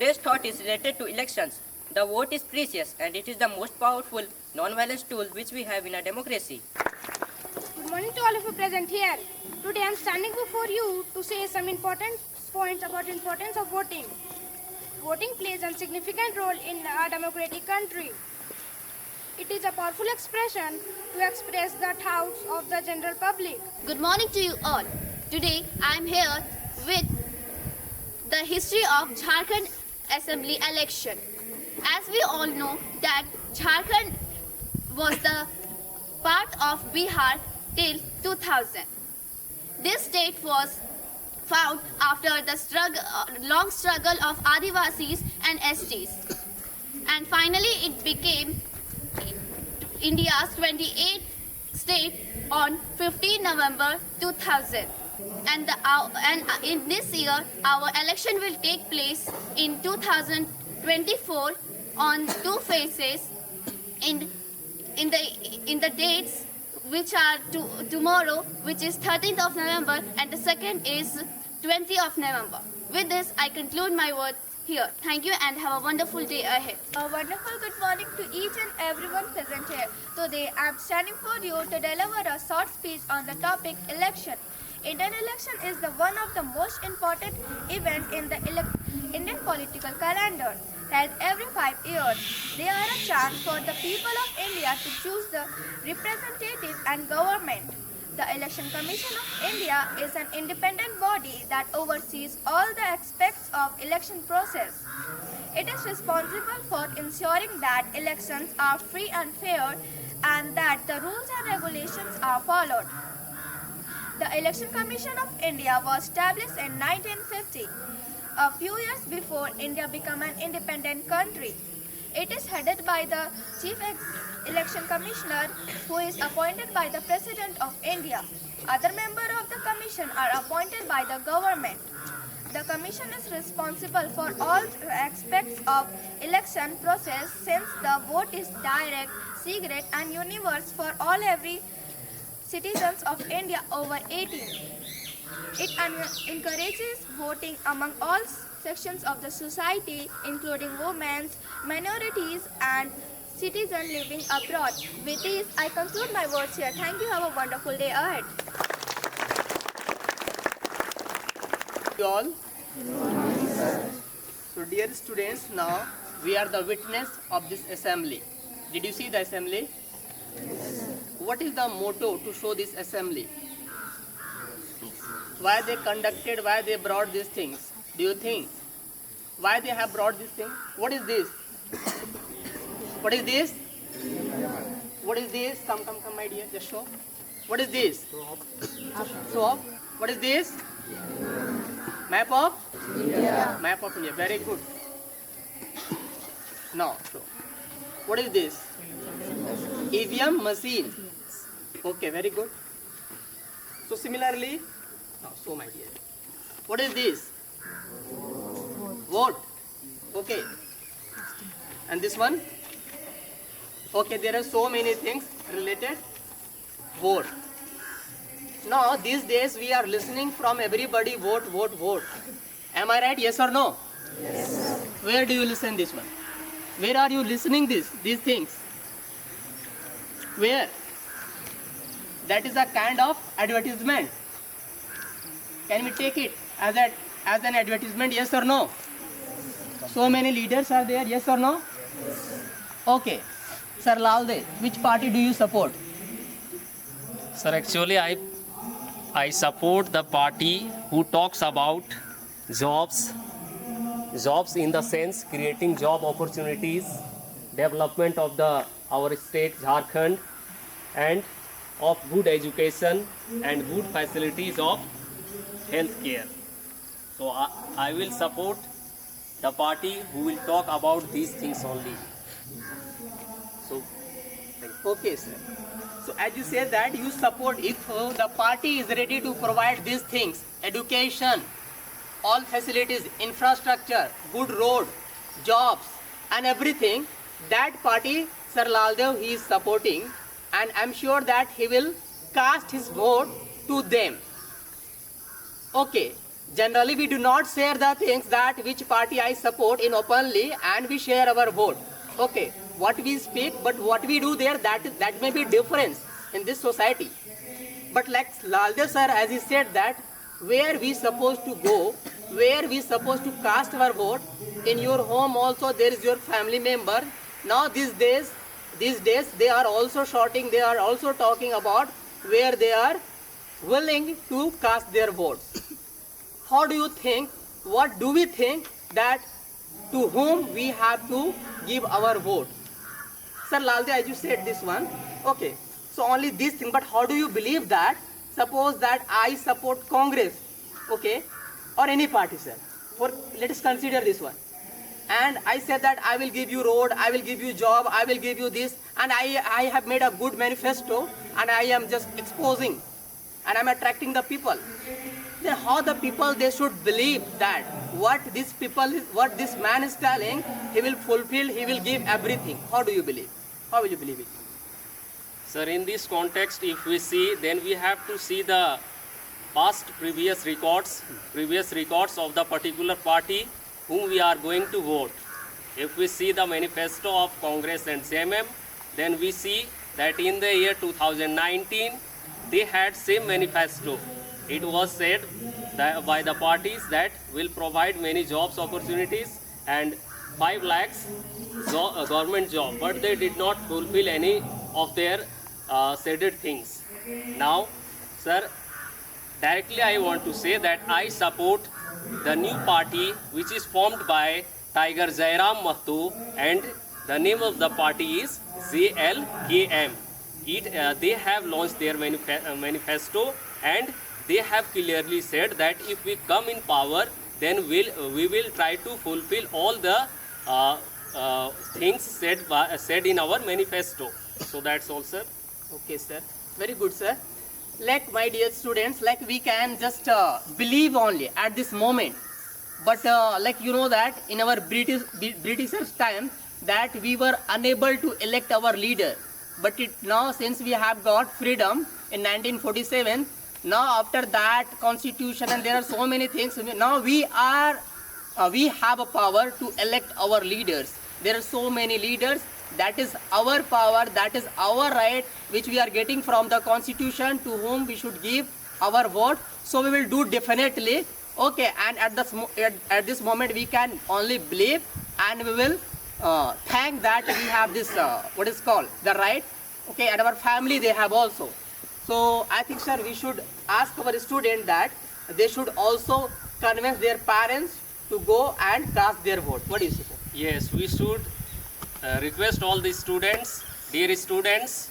Today's thought is related to elections. The vote is precious and it is the most powerful non-violence tool which we have in a democracy. Good morning to all of you present here. Today I am standing before you to say some important points about the importance of voting. Voting plays a significant role in a democratic country. It is a powerful expression to express the thoughts of the general public. Good morning to you all. Today I am here with the history of Jharkhand Assembly election. As we all know that Jharkhand was the part of Bihar till 2000. This state was found after the long struggle of Adivasis and STs. And finally it became India's 28th state on 15 November 2000. And in this year, our election will take place in 2024 on two phases. In the dates which are tomorrow, which is 13th of November, and the second is 20th of November. With this, I conclude my words here. Thank you and have a wonderful day ahead. A wonderful good morning to each and everyone present here. Today I am standing for you to deliver a short speech on the topic election. Indian election is one of the most important events in the Indian political calendar. Held every 5 years, they are a chance for the people of India to choose the representative and government. The Election Commission of India is an independent body that oversees all the aspects of election process. It is responsible for ensuring that elections are free and fair and that the rules and regulations are followed. The Election Commission of India was established in 1950, a few years before India became an independent country. It is headed by the Chief Election Commissioner, who is appointed by the President of India. Other members of the Commission are appointed by the government. The Commission is responsible for all aspects of election process since the vote is direct, secret and universal for all every citizens of India over 18. It encourages voting among all sections of the society, including women, minorities, and citizens living abroad. With this, I conclude my words here. Thank you. Have a wonderful day ahead. You all. So dear students, now we are the witness of this assembly. Did you see the assembly? What is the motto to show this assembly? Why they conducted, why they brought these things? Do you think? Why they have brought this thing? What is this? What is this? What is this? Come, my dear, just show. What is this? Show up. What is this? Map of India. Map of India. Very good. Now, show. What is this? EVM machine. Okay, very good. So similarly, now show my dear. What is this? Vote. Okay. And this one? Okay, there are so many things related. Vote. Now, these days we are listening from everybody, vote, vote, vote. Am I right? Yes or no? Yes. Where do you listen this one? Where are you listening these things? Where? That is a kind of advertisement. Can we take it as an advertisement? Yes or no? So many leaders are there. Yes or no? Okay. Sir Lalde, which party do you support? Sir, actually I support the party who talks about jobs in the sense creating job opportunities, development of our state Jharkhand, and of good education and good facilities of health care. So I will support the party who will talk about these things only. So, okay, sir. So as you say that you support if the party is ready to provide these things, education, all facilities, infrastructure, good road, jobs and everything, that party Sir Laldev he is supporting, and I am sure that he will cast his vote to them. Okay, Generally, we do not share the things that which party I support in openly, and we share our vote. Okay, what we speak, but what we do there, that may be difference in this society. But like Laldev sir, as he said that where we supposed to go, where we supposed to cast our vote, in your home also there is your family member. Now these days they are also shouting, they are also talking about where they are willing to cast their votes. How do you think, what do we think that to whom we have to give our vote? Sir Lalde, as you said this one, okay, so only this thing, but how do you believe that, suppose that I support Congress, okay, or any party, sir, for, let us consider this one, and I said that I will give you road, I will give you job, I will give you this, and I have made a good manifesto, and I am just exposing, and I am attracting the people. Then how the people, they should believe that what this man is telling, he will fulfill, he will give everything. How do you believe? How will you believe it? Sir, in this context, if we see, then we have to see the previous records of the particular party whom we are going to vote. If we see the manifesto of Congress and CMM, then we see that in the year 2019, they had same manifesto. It was said that by the parties that will provide many jobs opportunities and 5 lakhs government job, but they did not fulfill any of their stated things. Now, sir, directly I want to say that I support the new party which is formed by Tiger Jairam Mahto, and the name of the party is JLKM. They have launched their manifesto, and they have clearly said that if we come in power, then we will try to fulfill all the things said in our manifesto. So that's all, sir. Okay, sir. Very good, sir. Like, my dear students, like we can just believe only at this moment. But like you know that in our Britishers' time, that we were unable to elect our leader. But now, since we have got freedom in 1947, now after that constitution, and there are so many things, now we have a power to elect our leaders. There are so many leaders. That is our power, that is our right, which we are getting from the constitution, to whom we should give our vote. So we will do definitely. Okay, and at this moment we can only believe, and we will thank that we have this what is called the right. Okay, and our family they have also. So I think, sir, we should ask our student that they should also convince their parents to go and cast their vote. What do you say, sir? Yes, we should request all the students, dear students,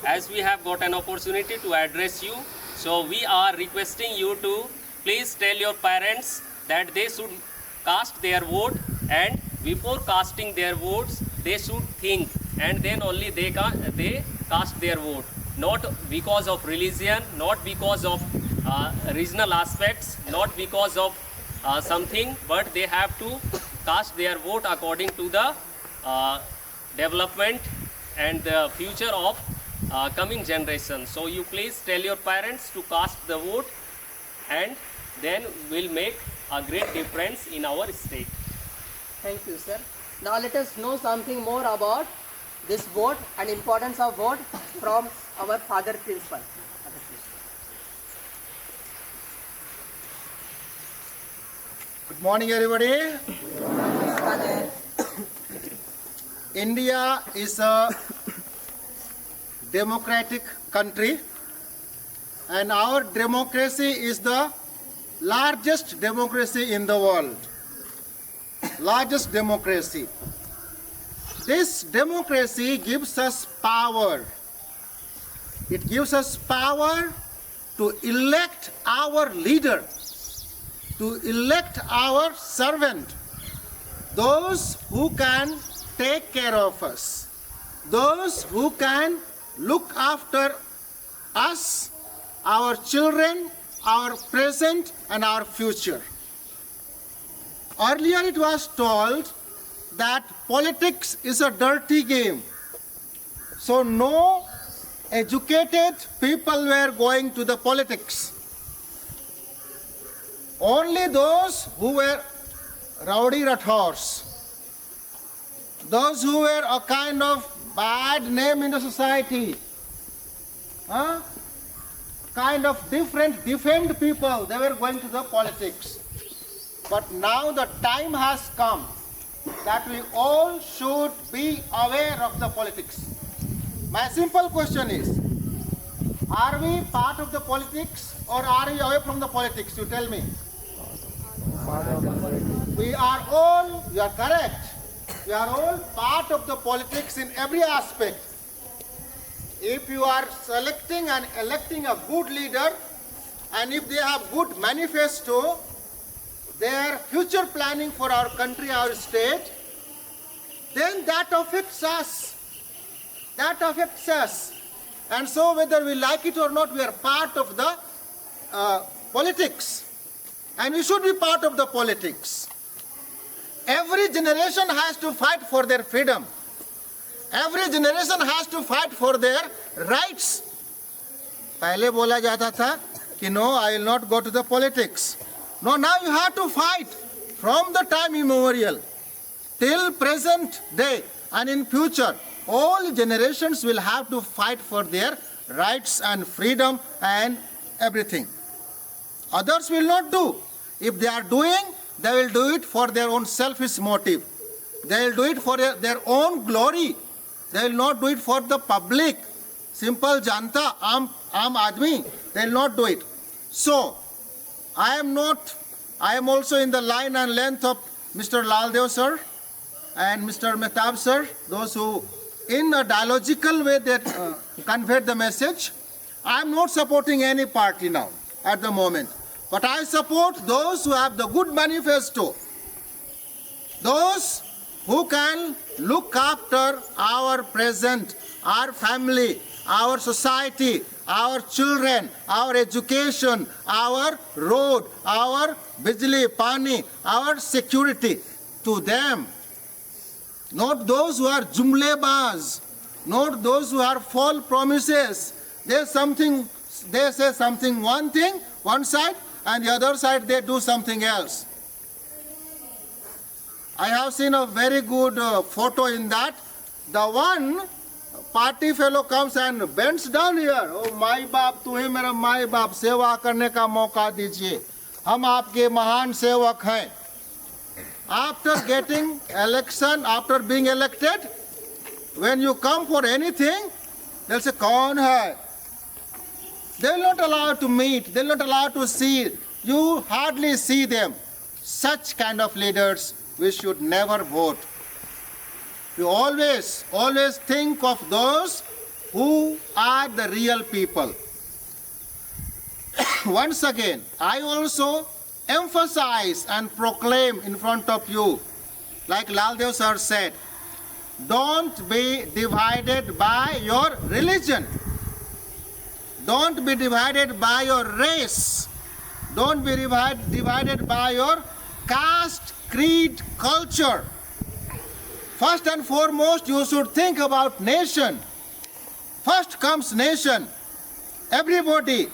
as we have got an opportunity to address you, so we are requesting you to please tell your parents that they should cast their vote, and before casting their votes, they should think, and then only they cast their vote. Not because of religion, not because of regional aspects, not because of something, but they have to cast their vote according to the development and the future of coming generation. So you please tell your parents to cast the vote, and then we'll make a great difference in our state. Thank you, sir. Now let us know something more about this vote and importance of vote from our father principal. Good morning, everybody. India is a democratic country, and our democracy is the largest democracy in the world. Largest democracy. This democracy gives us power. It gives us power to elect our leader, to elect our servant, those who can take care of us, those who can look after us, our children, our present and our future. Earlier it was told that politics is a dirty game. So no educated people were going to the politics. only those who were rowdy rathors, those who were a kind of bad name in the society, kind of different, defamed people, they were going to the politics. But now the time has come that we all should be aware of the politics. My simple question is, are we part of the politics or are we away from the politics? You tell me. We are all, you are correct, we are all part of the politics in every aspect. If you are selecting and electing a good leader, and if they have good manifesto, their future planning for our country, our state, then that affects us. That affects us. And so whether we like it or not, we are part of the politics. And we should be part of the politics. Every generation has to fight for their freedom. Every generation has to fight for their rights. पहले बोला जाता था कि no, I will not go to the politics. No, now you have to fight from the time immemorial till present day and in future. All generations will have to fight for their rights and freedom and everything. Others will not do. If they are doing, they will do it for their own selfish motive. They will do it for their own glory. They will not do it for the public. Simple janta, aam admi, they will not do it. So, I am also in the line and length of Mr. Laldev sir and Mr. Mehtab sir, those who in a dialogical way that conveyed the message. I am not supporting any party now at the moment, but I support those who have the good manifesto, those who can look after our present, our family, our society, our children, our education, our road, our bijli, pani, our security. To them, not those who are jumlebaz, not those who are false promises. They say something one thing, one side, and the other side they do something else. I have seen a very good photo in that. The one party fellow comes and bends down here. Oh, माई बाप, तुम्हें मेरा माई बाप, सेवा करने का मौका दीजिए. हम आपके महान सेवक हैं. After getting election, after being elected, when you come for anything, they'll say, कौन है? They will not allow to meet. They will not allow to see. You hardly see them. Such kind of leaders, we should never vote. You always think of those who are the real people. Once again, I also emphasize and proclaim in front of you, like Laldev sir said, don't be divided by your religion. Don't be divided by your race. Don't be divided by your caste, creed, culture. First and foremost, you should think about nation. First comes nation. Everybody,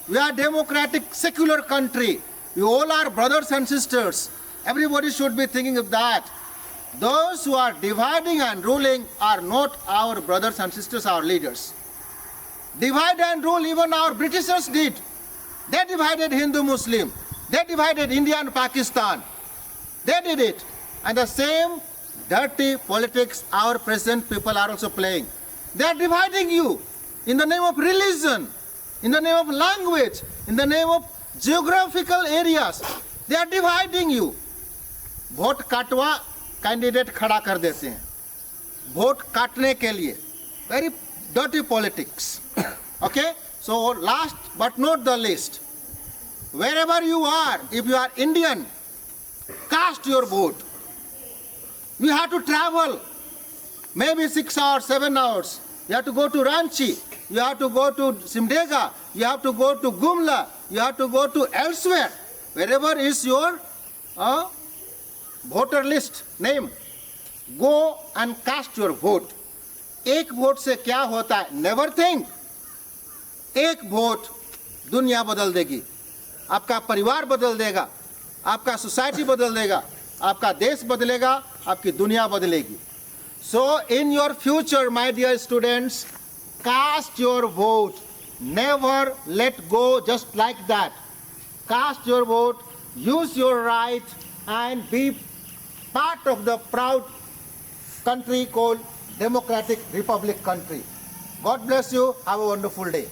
we are democratic, secular country. We all are brothers and sisters. Everybody should be thinking of that. Those who are dividing and ruling are not our brothers and sisters, our leaders. Divide and rule, even our Britishers did. They divided Hindu-Muslim. They divided India and Pakistan. They did it. And the same dirty politics our present people are also playing. They are dividing you in the name of religion, in the name of language, in the name of geographical areas. They are dividing you. Vote काटवा candidate खड़ा कर देते हैं, vote काटने के लिए. Very dirty politics. Okay? So last but not the least, wherever you are, if you are Indian, cast your vote. You have to travel maybe 6 hours, 7 hours. You have to go to Ranchi. You have to go to Simdega. You have to go to Gumla. You have to go to elsewhere. Wherever is your voter list name, go and cast your vote. एक vote से क्या होता है? Never think. एक vote दुनिया बदल देगी, आपका परिवार बदल देगा, आपका सोसाइटी बदल देगा, आपका देश बदलेगा, आपकी दुनिया बदलेगी. So in your future, my dear students, cast your vote. Never let go just like that. Cast your vote, use your right, and be part of the proud country called Democratic Republic country. God bless you. Have a wonderful day.